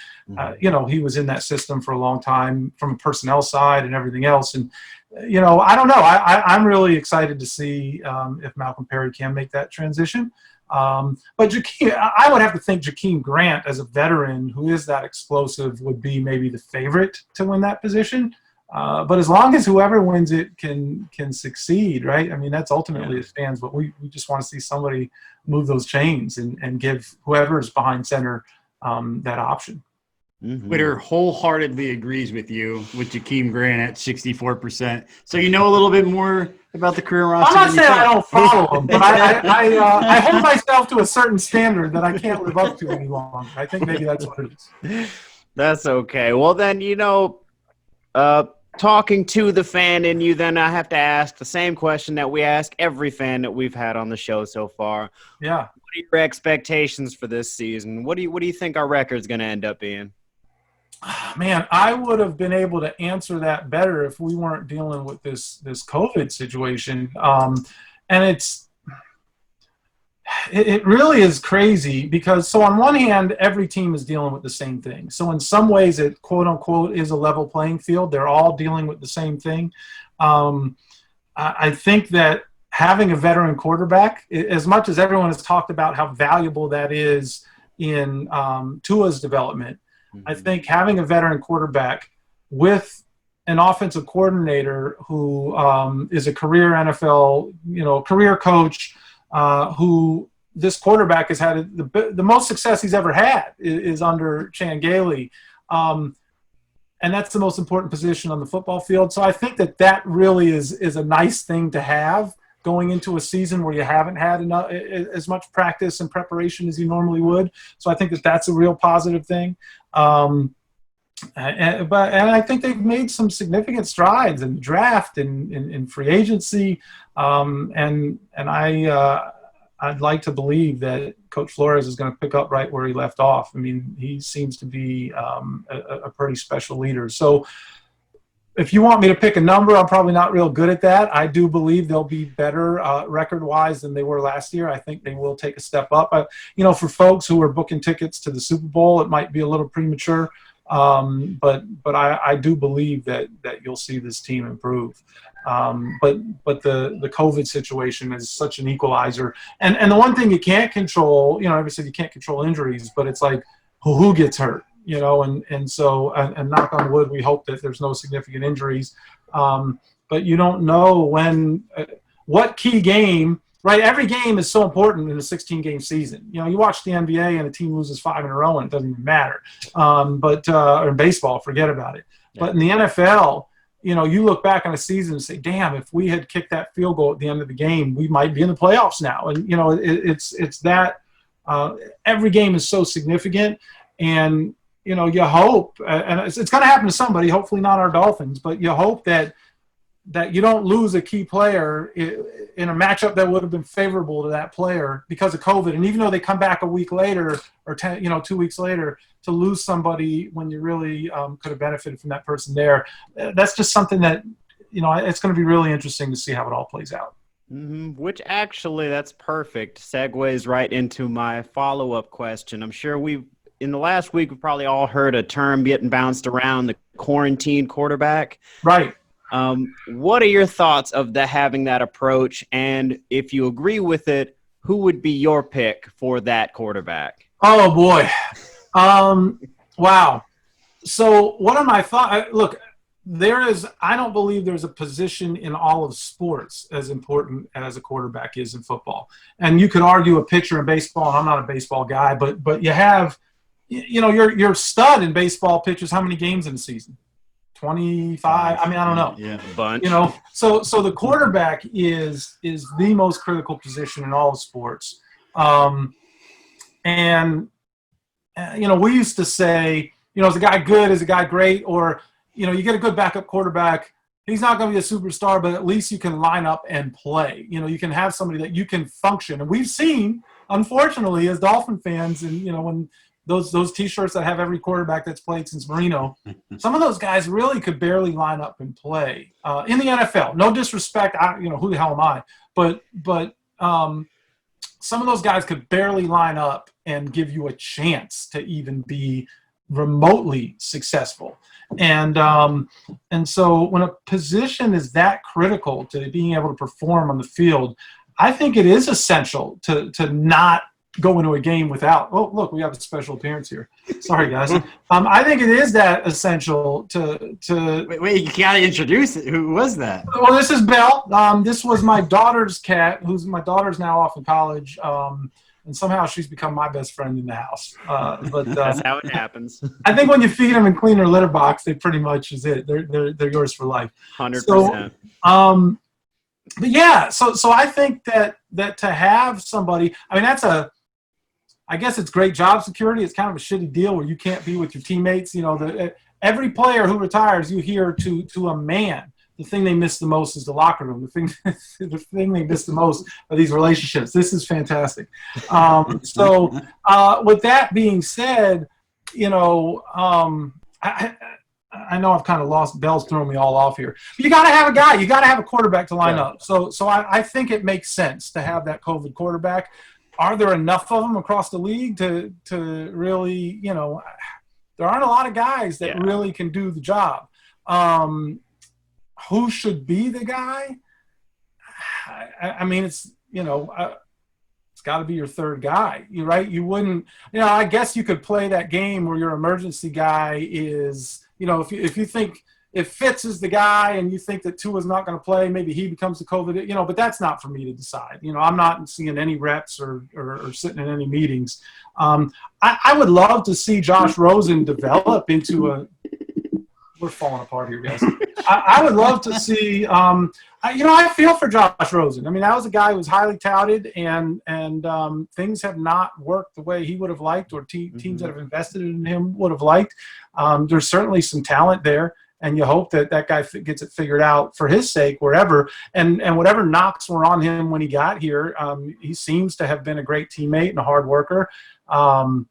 he was in that system for a long time from a personnel side and everything else. And, I don't know. I'm really excited to see if Malcolm Perry can make that transition. But I would have to think Jakeem Grant, as a veteran who is that explosive, would be maybe the favorite to win that position. But as long as whoever wins it can succeed, right? I mean, that's ultimately as fans, but we just want to see somebody move those chains and give whoever is behind center that option. Mm-hmm. Twitter wholeheartedly agrees with you with Jakeem Grant at 64%. So you know a little bit more about the career roster. I'm not saying I don't follow him, but I hold myself to a certain standard that I can't live up to any longer. I think maybe that's what it is. That's okay. Well, then, talking to the fan in you, then I have to ask the same question that we ask every fan that we've had on the show so far. Yeah. What are your expectations for this season? What do you think our record's going to end up being? Man, I would have been able to answer that better if we weren't dealing with this COVID situation. And It really is crazy because, so on one hand, every team is dealing with the same thing. So in some ways it, quote unquote, is a level playing field. They're all dealing with the same thing. I think that having a veteran quarterback, as much as everyone has talked about how valuable that is in Tua's development, I think having a veteran quarterback with an offensive coordinator who is a career NFL, career coach, who this quarterback has had the most success he's ever had is under Chan Gailey. And that's the most important position on the football field. So I think that really is a nice thing to have going into a season where you haven't had as much practice and preparation as you normally would. So I think that's a real positive thing. And I think they've made some significant strides in the draft and in free agency. And I'd like to believe that Coach Flores is going to pick up right where he left off. I mean, he seems to be a pretty special leader. So if you want me to pick a number, I'm probably not real good at that. I do believe they'll be better record-wise than they were last year. I think they will take a step up. For folks who are booking tickets to the Super Bowl, it might be a little premature. But I do believe that you'll see this team improve. But the COVID situation is such an equalizer. And the one thing you can't control, obviously you can't control injuries, but it's like who gets hurt, so knock on wood, we hope that there's no significant injuries. But you don't know when, what key game, right? Every game is so important in a 16-game season. You watch the NBA and a team loses 5 in a row and it doesn't even matter. Or in baseball, forget about it. Yeah. But in the NFL, you look back on a season and say, damn, if we had kicked that field goal at the end of the game, we might be in the playoffs now. And, it's that every game is so significant. And, you hope, and it's going to happen to somebody, hopefully not our Dolphins, but you hope that you don't lose a key player in a matchup that would have been favorable to that player because of COVID. And even though they come back a week later or 2 weeks later, to lose somebody when you really could have benefited from that person there, that's just something that, it's going to be really interesting to see how it all plays out. Mm-hmm. Which actually, that's perfect. Segues right into my follow-up question. I'm sure in the last week, we've probably all heard a term getting bounced around, the quarantine quarterback. Right. What are your thoughts of having that approach? And if you agree with it, who would be your pick for that quarterback? Oh, boy. Wow. So what are my thoughts? Look, I don't believe there's a position in all of sports as important as a quarterback is in football. And you could argue a pitcher in baseball, and I'm not a baseball guy, but you have, your stud in baseball pitches how many games in a season? 25. I mean, I don't know. Yeah, a bunch. So the quarterback is the most critical position in all of sports. We used to say, is a guy good? Is a guy great? Or, you get a good backup quarterback. He's not going to be a superstar, but at least you can line up and play. You can have somebody that you can function. And we've seen, unfortunately, as Dolphin fans, and, when those T-shirts that have every quarterback that's played since Marino, some of those guys really could barely line up and play in the NFL. No disrespect, who the hell am I? But some of those guys could barely line up and give you a chance to even be remotely successful. And so when a position is that critical to being able to perform on the field, I think it is essential to not go into a game without. Oh, look, we have a special appearance here. Sorry, guys. I think it is that essential to. Wait, you gotta introduce it. Who was that? Well, this is Belle. This was my daughter's cat. My daughter's now off in college, and somehow she's become my best friend in the house. But that's how it happens. I think when you feed them and clean their litter box, they pretty much is it. They're yours for life. 100%. So, but yeah, so I think that to have somebody, I mean, I guess it's great job security. It's kind of a shitty deal where you can't be with your teammates. Every player who retires, you hear to a man, the thing they miss the most is the locker room. The thing they miss the most are these relationships. This is fantastic. So with that being said, I know I've kind of lost. Bell's throwing me all off here. But you got to have a guy. You got to have a quarterback to line up. So I think it makes sense to have that COVID quarterback. are there enough of them across the league to really, there aren't a lot of guys that really can do the job. Who should be the guy? I mean, it's got to be your third guy, right? You wouldn't, I guess you could play that game where your emergency guy is, if you think if Fitz is the guy and you think that Tua's not going to play, maybe he becomes the COVID, but that's not for me to decide. I'm not seeing any reps or sitting in any meetings. I would love to see Josh Rosen develop into we're falling apart here, guys. I would love to see, I feel for Josh Rosen. I mean, that was a guy who was highly touted and things have not worked the way he would have liked or teams that have invested in him would have liked. There's certainly some talent there. And you hope that guy gets it figured out for his sake wherever. And whatever knocks were on him when he got here, he seems to have been a great teammate and a hard worker. And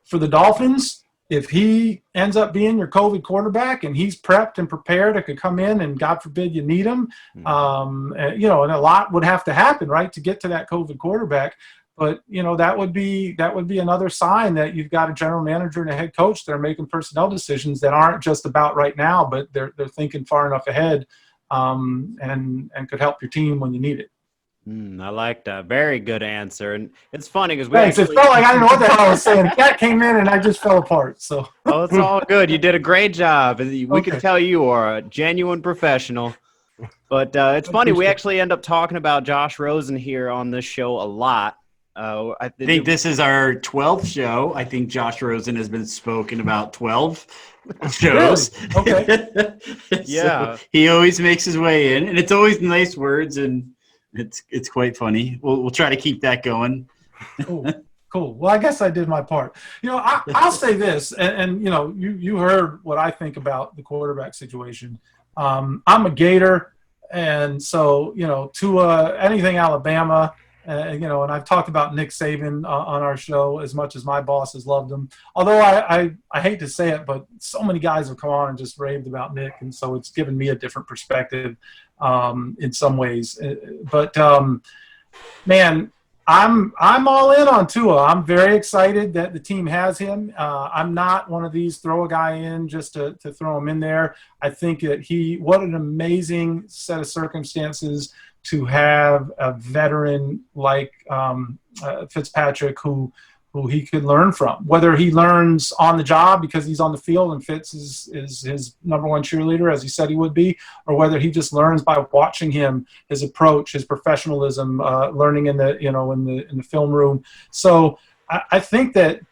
for the Dolphins, if he ends up being your COVID quarterback and he's prepped and prepared, it could come in and God forbid you need him. And a lot would have to happen, right, to get to that COVID quarterback. But, that would be another sign that you've got a general manager and a head coach that are making personnel decisions that aren't just about right now, but they're thinking far enough ahead and could help your team when you need it. I like that. Very good answer. And it's funny because it felt like I didn't know what the hell I was saying. Cat came in and I just fell apart. So oh, it's all good. You did a great job. We can tell you are a genuine professional. But it's funny. We actually end up talking about Josh Rosen here on this show a lot. I think this is our 12th show. I think Josh Rosen has been spoken about 12 shows. Really? Okay. Yeah. So he always makes his way in, and it's always nice words, and it's quite funny. We'll try to keep that going. Cool. Well, I guess I did my part. I'll say this, and you heard what I think about the quarterback situation. I'm a Gator, and so Tua, anything Alabama. And I've talked about Nick Saban on our show as much as my bosses loved him. Although I hate to say it, but so many guys have come on and just raved about Nick, and so it's given me a different perspective in some ways. But man, I'm all in on Tua. I'm very excited that the team has him. I'm not one of these throw a guy in just to throw him in there. I think that what an amazing set of circumstances to have a veteran like Fitzpatrick who he could learn from. Whether he learns on the job because he's on the field and Fitz is his number one cheerleader, as he said he would be, or whether he just learns by watching him, his approach, his professionalism, learning in the film room. So I think that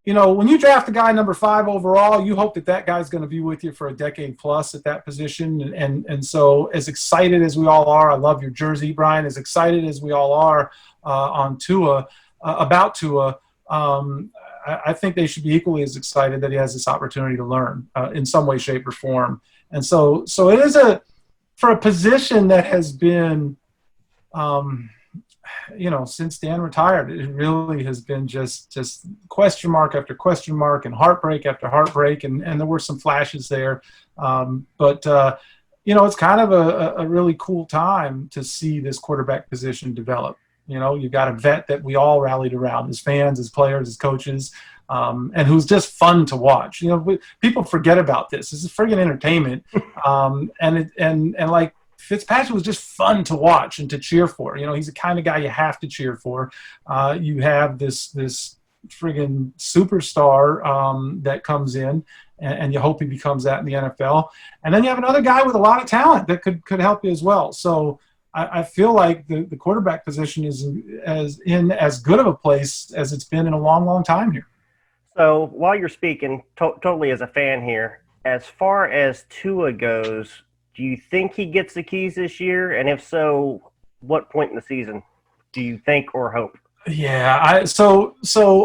when you draft a guy number 5 overall, you hope that guy's going to be with you for a decade plus at that position. And so as excited as we all are, I love your jersey, Brian, as excited as we all are on Tua, about Tua, I think they should be equally as excited that he has this opportunity to learn in some way, shape, or form. And so it is for a position that has been since Dan retired, it really has been just question mark after question mark and heartbreak after heartbreak. And there were some flashes there. But it's kind of a really cool time to see this quarterback position develop. You've got a vet that we all rallied around as fans, as players, as coaches, and who's just fun to watch. People forget about this. This is friggin' entertainment. And like, Fitzpatrick was just fun to watch and to cheer for. He's the kind of guy you have to cheer for. You have this friggin' superstar that comes in, and you hope he becomes that in the NFL. And then you have another guy with a lot of talent that could help you as well. So I feel like the quarterback position is as good of a place as it's been in a long, long time here. So while you're speaking, totally as a fan here, as far as Tua goes, do you think he gets the keys this year? And if so, what point in the season do you think or hope? Yeah, so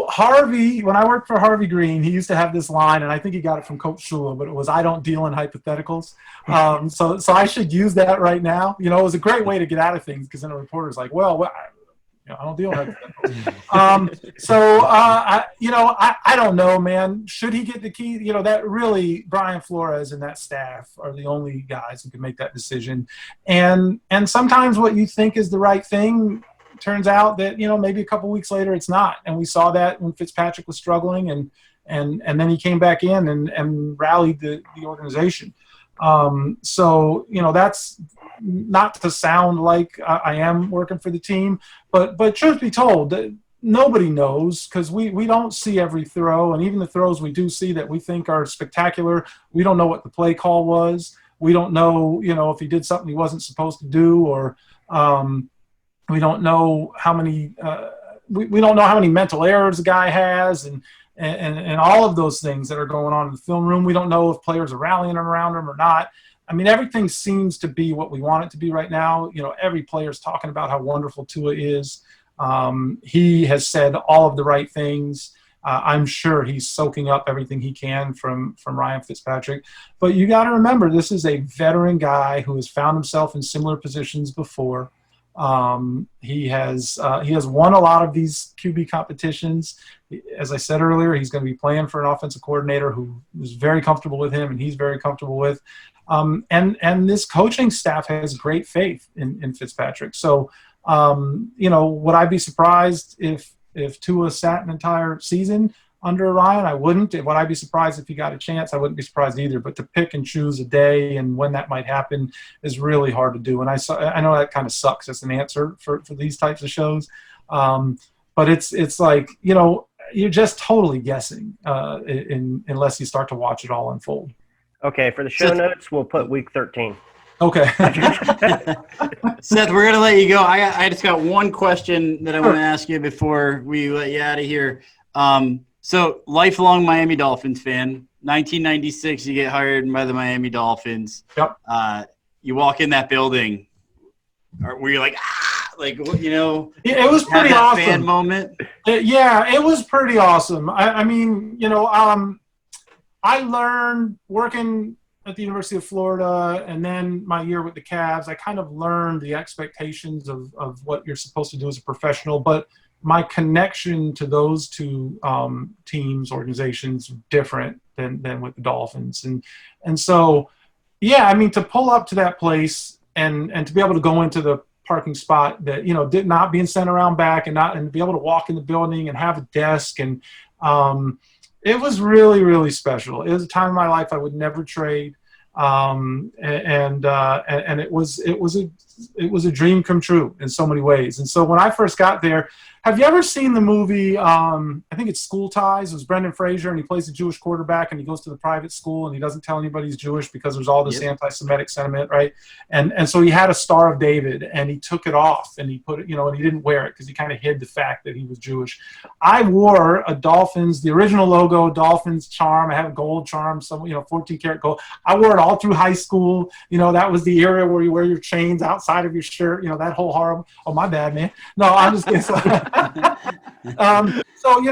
Harvey, when I worked for Harvey Green, he used to have this line, and I think he got it from Coach Shula, but it was, "I don't deal in hypotheticals." So I should use that right now. It was a great way to get out of things because then a reporter's like, well, I don't deal hypotheticals. I don't know, man. Should he get the key? That really Brian Flores and that staff are the only guys who can make that decision. And sometimes what you think is the right thing turns out that, maybe a couple weeks later it's not. And we saw that when Fitzpatrick was struggling and then he came back in and rallied the organization. That's not to sound like I am working for the team, but truth be told, nobody knows because we don't see every throw, and even the throws we do see that we think are spectacular, we don't know what the play call was. We don't know, if he did something he wasn't supposed to do, or we don't know how many we don't know how many mental errors the guy has, and all of those things that are going on in the film room. We don't know if players are rallying around him or not. I mean, everything seems to be what we want it to be right now. Every player's talking about how wonderful Tua is. He has said all of the right things. I'm sure he's soaking up everything he can from Ryan Fitzpatrick. But you got to remember, this is a veteran guy who has found himself in similar positions before. He has won a lot of these QB competitions. As I said earlier, he's going to be playing for an offensive coordinator who is very comfortable with him and he's very comfortable with. And this coaching staff has great faith in Fitzpatrick. So, would I be surprised if Tua sat an entire season under Ryan? I wouldn't. Would I be surprised if he got a chance? I wouldn't be surprised either. But to pick and choose a day and when that might happen is really hard to do. And I know that kind of sucks as an answer for these types of shows. But it's like, you're just totally guessing unless you start to watch it all unfold. Okay, for the show notes, we'll put week 13. Okay. Seth, we're going to let you go. I just got one question that I want to ask you before we let you out of here. So, lifelong Miami Dolphins fan. 1996, you get hired by the Miami Dolphins. Yep. You walk in that building. Were you like, it was pretty awesome. Fan moment. Yeah, it was pretty awesome. I learned working at the University of Florida and then my year with the Cavs, I kind of learned the expectations of what you're supposed to do as a professional, but my connection to those two teams, organizations, different than with the Dolphins. And so, yeah, I mean, to pull up to that place and to be able to go into the parking spot that, did not being sent around back and be able to walk in the building and have a desk and it was really, really special. It was a time in my life I would never trade, and it was a dream come true in so many ways. And so when I first got there, have you ever seen the movie? I think it's School Ties. It was Brendan Fraser, and he plays a Jewish quarterback, and he goes to the private school, and he doesn't tell anybody he's Jewish because there's all this anti-Semitic sentiment, right? And so he had a Star of David, and he took it off, and he put it, and he didn't wear it because he kind of hid the fact that he was Jewish. I wore a Dolphins, the original logo, Dolphins charm. I have a gold charm, 14 karat gold. I wore it all through high school. That was the era where you wear your chains outside of your shirt. That whole horrible. Oh, my bad, man. No, I'm just kidding.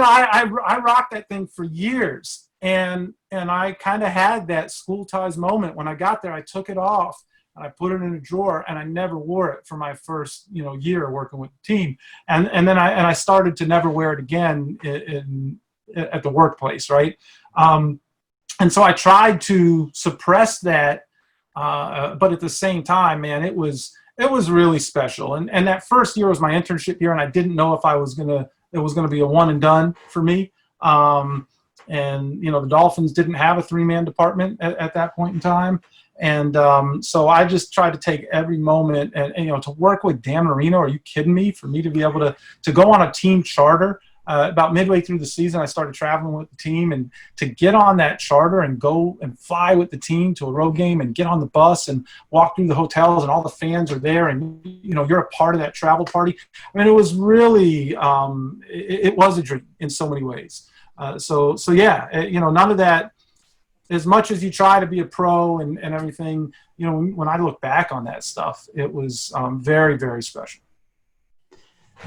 I rocked that thing for years, and I kind of had that School Ties moment when I got there. I took it off and I put it in a drawer, and I never wore it for my first year working with the team, and then I started to never wear it again at the workplace, right? And so I tried to suppress that, but at the same time, man, it was really special. And that first year was my internship year, and I didn't know if it was gonna be a one and done for me. The Dolphins didn't have a 3-man department at that point in time. And so I just tried to take every moment and to work with Dan Marino. Are you kidding me? For me to be able to go on a team charter. About midway through the season, I started traveling with the team, and to get on that charter and go and fly with the team to a road game and get on the bus and walk through the hotels and all the fans are there and, you're a part of that travel party. I mean, it was really, it was a dream in so many ways. So yeah, none of that, as much as you try to be a pro and everything, when I look back on that stuff, it was very, very special.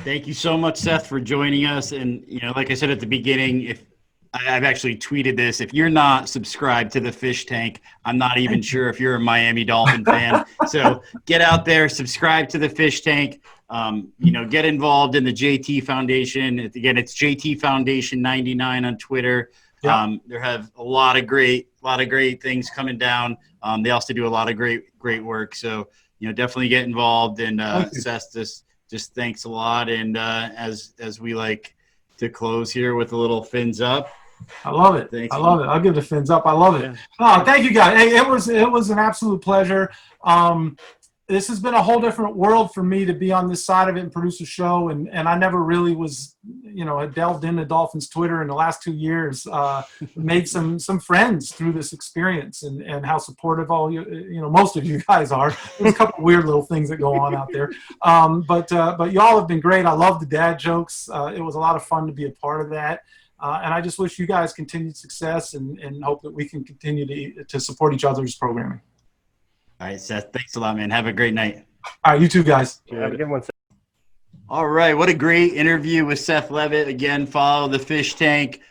Thank you so much, Seth, for joining us. And, like I said at the beginning, if I've actually tweeted this, if you're not subscribed to the Fish Tank, I'm not even sure if you're a Miami Dolphin fan. So get out there, subscribe to the Fish Tank. Get involved in the JT Foundation. Again, it's JT Foundation 99 on Twitter. Yeah. They have a lot of great things coming down. They also do a lot of great work. So, definitely get involved. And Seth, just thanks a lot. And as we like to close here with a little fins up. I love it. Thanks. I love it. I'll give the fins up. I love it. Yeah. Oh, thank you guys. Hey, it was an absolute pleasure. This has been a whole different world for me to be on this side of it and produce a show. And I never really was, had delved into Dolphins Twitter in the last 2 years, made some friends through this experience and how supportive all most of you guys are. There's a couple weird little things that go on out there. But y'all have been great. I love the dad jokes. It was a lot of fun to be a part of that. And I just wish you guys continued success and hope that we can continue to support each other's programming. All right, Seth, thanks a lot, man. Have a great night. All right, you too, guys. Have a good one. All right, what a great interview with Seth Levit. Again, follow the Fish Tank.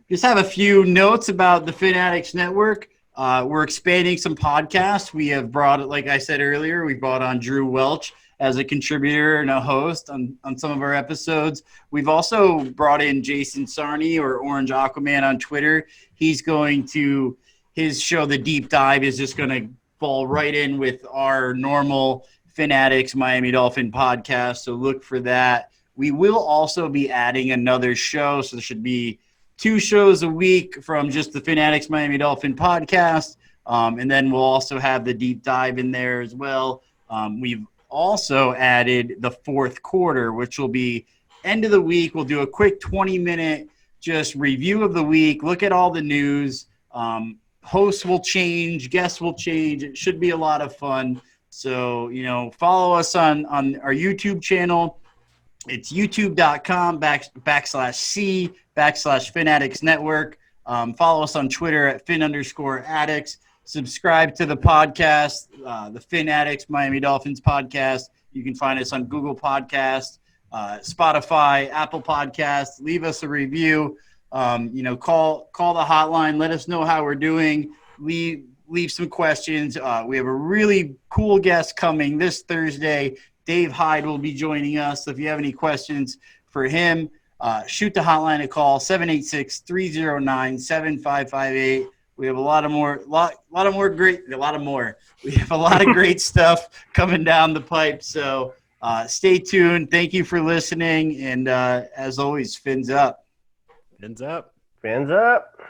Just have a few notes about the Fin Addicts Network. We're expanding some podcasts. We have brought, like I said earlier, we brought on Drew Welch as a contributor and a host on some of our episodes. We've also brought in Jason Sarney, or Orange Aquaman on Twitter. His show, The Deep Dive, is just going to fall right in with our normal Fin Addicts Miami Dolphin podcast, so look for that. We will also be adding another show, so there should be 2 shows a week from just the Fin Addicts Miami Dolphin podcast, and then we'll also have the deep dive in there as well. We've also added the fourth quarter, which will be end of the week. We'll do a quick 20-minute just review of the week, look at all the news. Hosts will change, guests will change. It should be a lot of fun. So, follow us on our YouTube channel. It's youtube.com/C/Fin Addicts Network. Follow us on Twitter at Fin_Addicts. Subscribe to the podcast, the Fin Addicts Miami Dolphins podcast. You can find us on Google Podcast, Spotify, Apple Podcasts. Leave us a review. Call the hotline. Let us know how we're doing. Leave some questions. We have a really cool guest coming this Thursday. Dave Hyde will be joining us. So if you have any questions for him, shoot the hotline a call, 786-309-7558. We have a lot more. We have a lot of great stuff coming down the pipe. So stay tuned. Thank you for listening. And as always, fins up. Fins up. Fins up.